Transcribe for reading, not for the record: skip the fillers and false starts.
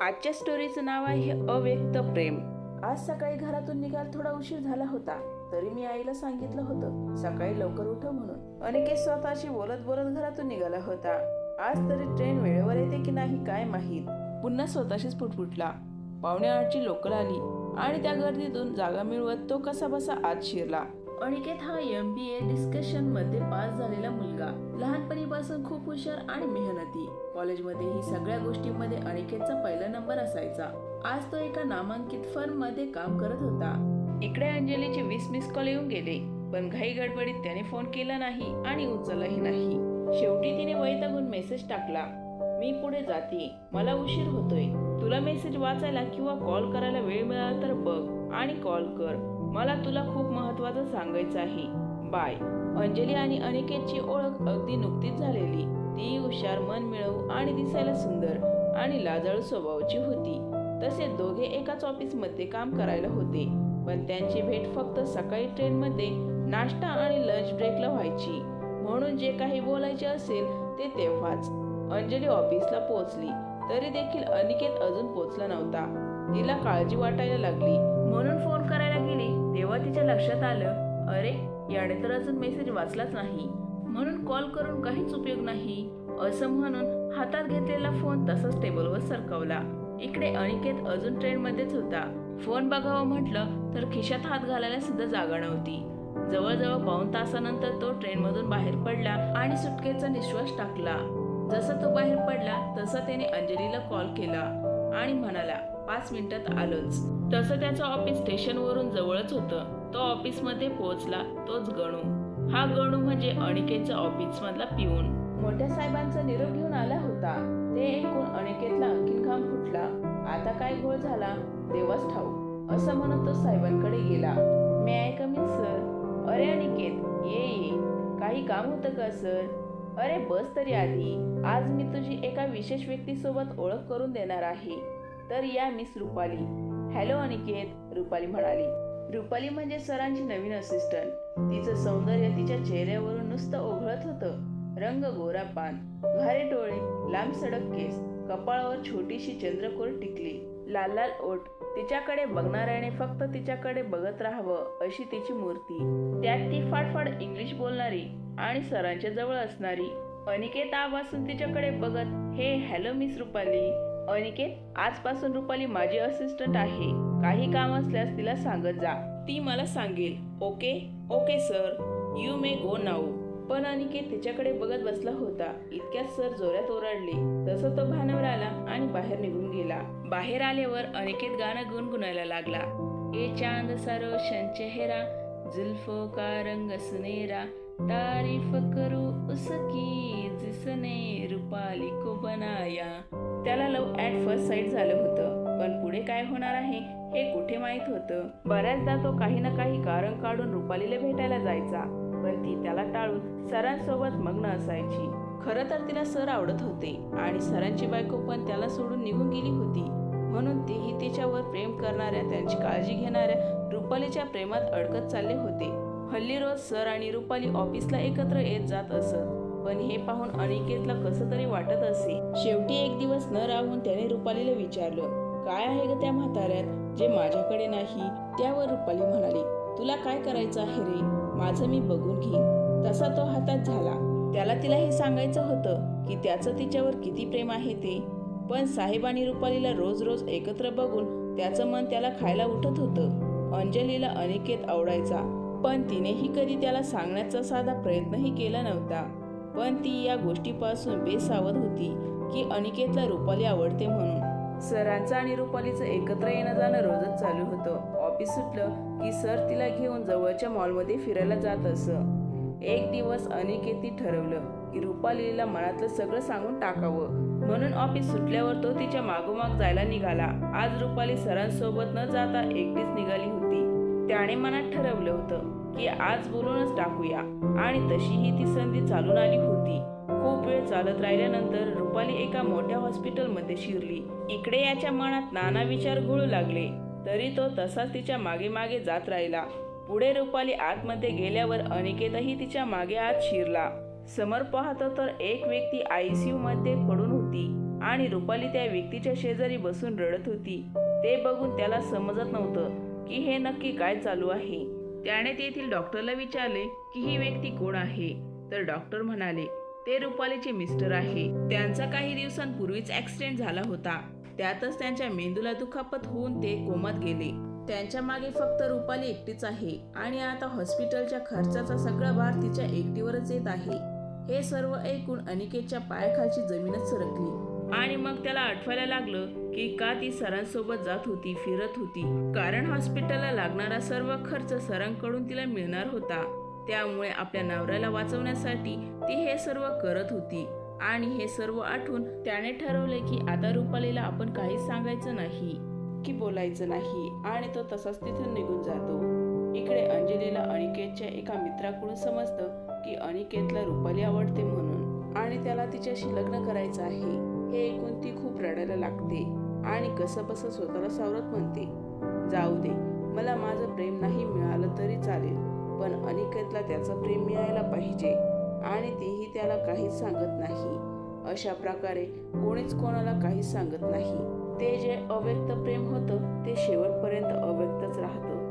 आजच्या स्टोरीचं नाव आहे अव्यक्त प्रेम. आज सकाळी घरातून निघाल थोडा उशीर झाला होता, तरी मी आईला सांगितलं होतं सकाळी लवकर उठव म्हणून. अनिकेत स्वतःशी बोलत बोलत घरातून निघाला होता. आज तरी ट्रेन वेळेवर येते की नाही काय माहीत. पुन्हा स्वतःशीच पुटपुटला. 7:45ची लोकल आली आणि त्या गर्दीतून जागा मिळवत तो कसाबसा आत शिरला. अनिकेत हा MBA डिस्कशन मध्ये पास झालेला मुलगा. लहानपणीपासून खूप हुशार आणि मेहनती. कॉलेजमध्येही सगळ्या गोष्टींमध्ये अनिकेतचा पहिला नंबर असायचा. आज तो एका नामांकित फर्म मध्ये काम करत होता. इकडे अंजलीचे 20 मिस कॉल येऊन गेले, पण घाई गडबडीत त्याने फोन केला नाही आणि उचललाही नाही. शेवटी तिने वैतागून मेसेज टाकला, मी पुढे जाते, मला उशीर होतोय. तुला मेसेज वाचायला किंवा कॉल करायला वेळ मिळाला तर बघ आणि कॉल कर. मला तुला खूप महत्त्वाचं सांगायचं आहे. बाय. अंजली आणि अनिकेतची ओळख अगदी नुकतीच झालेली. ती हुशार, मन मिळवू आणि दिसायला सुंदर आणि लाजाळू स्वभावाची होती. तसेच दोघे एकाच ऑफिसमध्ये काम करायला होते, पण त्यांची भेट फक्त सकाळी ट्रेनमध्ये नाश्ता आणि लंच ब्रेकला व्हायची. म्हणून जे काही बोलायचे असेल ते तेव्हाच. अंजली ऑफिसला पोहोचली तरी देखील अनिकेत अजून पोहोचला नव्हता. तिला काळजी वाटायला लागली, म्हणून फोन करायला गेली तेव्हा तिच्या लक्षात आलं, अरे याने तर अजून मेसेज वाचलाच नाही, म्हणून कॉल करून काहीच उपयोग नाही. असं म्हणून हातात घेतलेला फोन तसाच टेबलवर सरकवला. इकडे अनिकेत अजून ट्रेनमध्येच होता. फोन बघावं म्हटलं तर खिशात हात घालायला सुद्धा जागा नव्हती. जवळजवळ 2 तासानंतर तो ट्रेनमधून बाहेर पडला आणि सुटकेचा निश्वास टाकला. जसा तो बाहेर पडला तसा त्याने अंजलीला कॉल केला आणि म्हणाला, 5 मिनिटात आलोच. तसं त्याचं ऑफिस स्टेशनवरून जवळच होतं. तो ऑफिसमध्ये पोहोचला. तोच गणू. हा गणू म्हणजे अनिकेतच्या ऑफिसमधला पिऊन. मोठ्या साहेबांचा निरोप घेऊन आला होता. ते ऐकून अनिकेतला आणखीन घाम फुटला. आता काय घोळ झाला देवाच ठाऊक, असं म्हणत तो साहेबांकडे गेला. मे आय कम इन सर. अरे अनिकेत, ये. काही काम होतं का सर? अरे बस तरी आधी. आज मी तुझी एका विशेष व्यक्तीसोबत ओळख करून देणार आहे. तर या मिस रुपाली. हॅलो अनिकेत, रुपाली म्हणाली. रुपाली म्हणजे सरांची नवीन असिस्टंट. तिचं सौंदर्य तिच्या चेहऱ्यावरून नुसतं ओघळत होतं. रंग गोरा पान, घारे डोळे, लांब सडक केस, कपाळावर छोटीशी चंद्रकोर टिकली, लाल लाल ओठ. तिच्याकडे बघणाऱ्याने फक्त तिच्याकडे बघत राहावं अशी तिची मूर्ती. त्यात ती फाडफाड इंग्लिश बोलणारी आणि सरांच्या जवळ असणारी. अनिकेत आवासून तिच्याकडे बघत, हे हॅलो मिस रुपाली. अनिकेत, आजपासून रुपाली माझी असिस्टंट आहे. काही काम असल्यास तिला सांगत जा, ती मला सांगेल. Okay? Okay sir, you may go now. पण अनिकेत तिच्याकडे बघत बसला होता. इतक्यात सर जोरात ओरडले. तसं तो भानावर आला आणि बाहेर निघून गेला. बाहेर आल्यावर अनिकेत गाणं गुणगुणायला लागला. ए चांद सा रोशन चेहरा, जुल्फों का रंग सुनेरा, तारीफ करू उसकी जिसने रुपाली को बनाया. त्याला लव ॲट फर्स्ट साईट झालं होतं, पण पुढे काय होणार आहे हे कुठे माहित होतं. बऱ्याचदा तो काही ना काही कारण काढून रुपालीला भेटायला जायचा, पण ती त्याला टाळून सरांसोबत मग्न असायची. खरं तर तिला सर आवडत होते आणि सरांची बायको पण त्याला सोडून निघून गेली होती. म्हणून तेही तिच्यावर प्रेम करणाऱ्या, त्यांची काळजी घेणाऱ्या रुपालीच्या प्रेमात अडकत चालले होते. हल्ली रोज सर आणि रुपाली ऑफिसला एकत्र येत जात असत, पण हे पाहून अनिकेतला कसं तरी वाटत असे. शेवटी एक दिवस न राहून त्याने रुपालीला विचारलं, काय आहे ग त्या म्हाताऱ्यात जे माझ्याकडे नाही? त्यावर रुपाली म्हणाली, तुला काय करायचं आहे रे, माझं मी बघून घेईन. तसा तो हातात झाला. त्याला तिला हे सांगायचं होतं की त्याचं तिच्यावर किती प्रेम आहे ते, पण साहेब आणि रुपालीला रोज रोज एकत्र बघून त्याचं मन त्याला खायला उठत होतं. अंजलीला अनिकेत आवडायचा, पण तिनेही कधी त्याला सांगण्याचा साधा प्रयत्नही केला नव्हता. पण ती या गोष्टीपासून बेसावध होती की अनिकेतला रुपाली आवडते म्हणून. सरांचं आणि रुपालीचं एकत्र येणं जाणं रोजच चालू होतं. ऑफिस सुटलं की सर तिला घेऊन जवळच्या मॉलमध्ये फिरायला जात असं. एक दिवस अनिकेतने ठरवलं की रुपालीला मनातलं सगळं सांगून टाकावं. म्हणून ऑफिस सुटल्यावर तो तिच्या मागोमाग जायला निघाला. आज रुपाली सरांसोबत न जाता एकटीच निघाली होती. त्याने मनात ठरवलं होतं की आज बोलूनच टाकूया, आणि तशीही ती संधी चालून आली होती. खूप वेळ चालत राहिल्यानंतर रुपाली एका मोठ्या हॉस्पिटलमध्ये शिरली. इकडे याच्या मनात नाना विचार घोळू लागले, तरी तो तसाच तिच्या मागे मागे जात राहिला. पुढे रुपाली आतमध्ये गेल्यावर अनिकेतही तिच्या मागे आत शिरला. समोर पाहतो तर एक व्यक्ती ICU मध्ये पडून होती. आणि रुपाली त्या व्यक्तीच्या शेजारी बसून रडत होती. ते बघून त्याला समजत नव्हतं की हे नक्की काय चालू आहे. त्याने तेथील डॉक्टरला विचारले की ही व्यक्ती कोण आहे. तर डॉक्टर म्हणाले ते रुपालीचे मिस्टर आहे. त्यांचा काही दिवसांपूर्वीच ॲक्सिडेंट झाला होता. त्यातच त्यांच्या मेंदूला दुखापत होऊन ते कोमात गेले. त्यांच्या मागे फक्त रुपाली एकटीच आहे आणि आता हॉस्पिटलच्या खर्चाचा सगळा भार तिच्या एकटीवरच येत आहे. हे सर्व ऐकून अनिकेतच्या पायाखालची जमीनच सरकली आणि मग त्याला आठवायला लागलं की का ती सरांसोबत जात होती, फिरत होती. कारण हॉस्पिटलला लागणारा सर्व खर्च सरांकडून तिला मिळणार होता. त्यामुळे आपल्या नवऱ्याला वाचवण्यासाठी ती हे सर्व करत होती. आणि हे सर्व आठवून त्याने ठरवले की आता रुपालीला आपण काहीच सांगायचं नाही, की बोलायचं नाही. आणि तो तसाच तिथून निघून जातो. इकडे अंजलीला अनिकेतच्या एका मित्राकडून समजतं की अनिकेतला रुपाली आवडते म्हणून आणि त्याला तिच्याशी लग्न करायचं आहे. हे ऐकून ती खूप रडायला लागते आणि कसंबसं स्वतःला सावरत म्हणते, जाऊ दे, मला माझं प्रेम नाही मिळालं तरी चालेल, पण अनिकेतला त्याचं प्रेम मिळायला पाहिजे आणि तेही त्याला काहीच सांगत नाही. अशा प्रकारे कोणीच कोणाला काहीच सांगत नाही. ते जे अव्यक्त प्रेम होतं ते शेवटपर्यंत अव्यक्तच राहतं.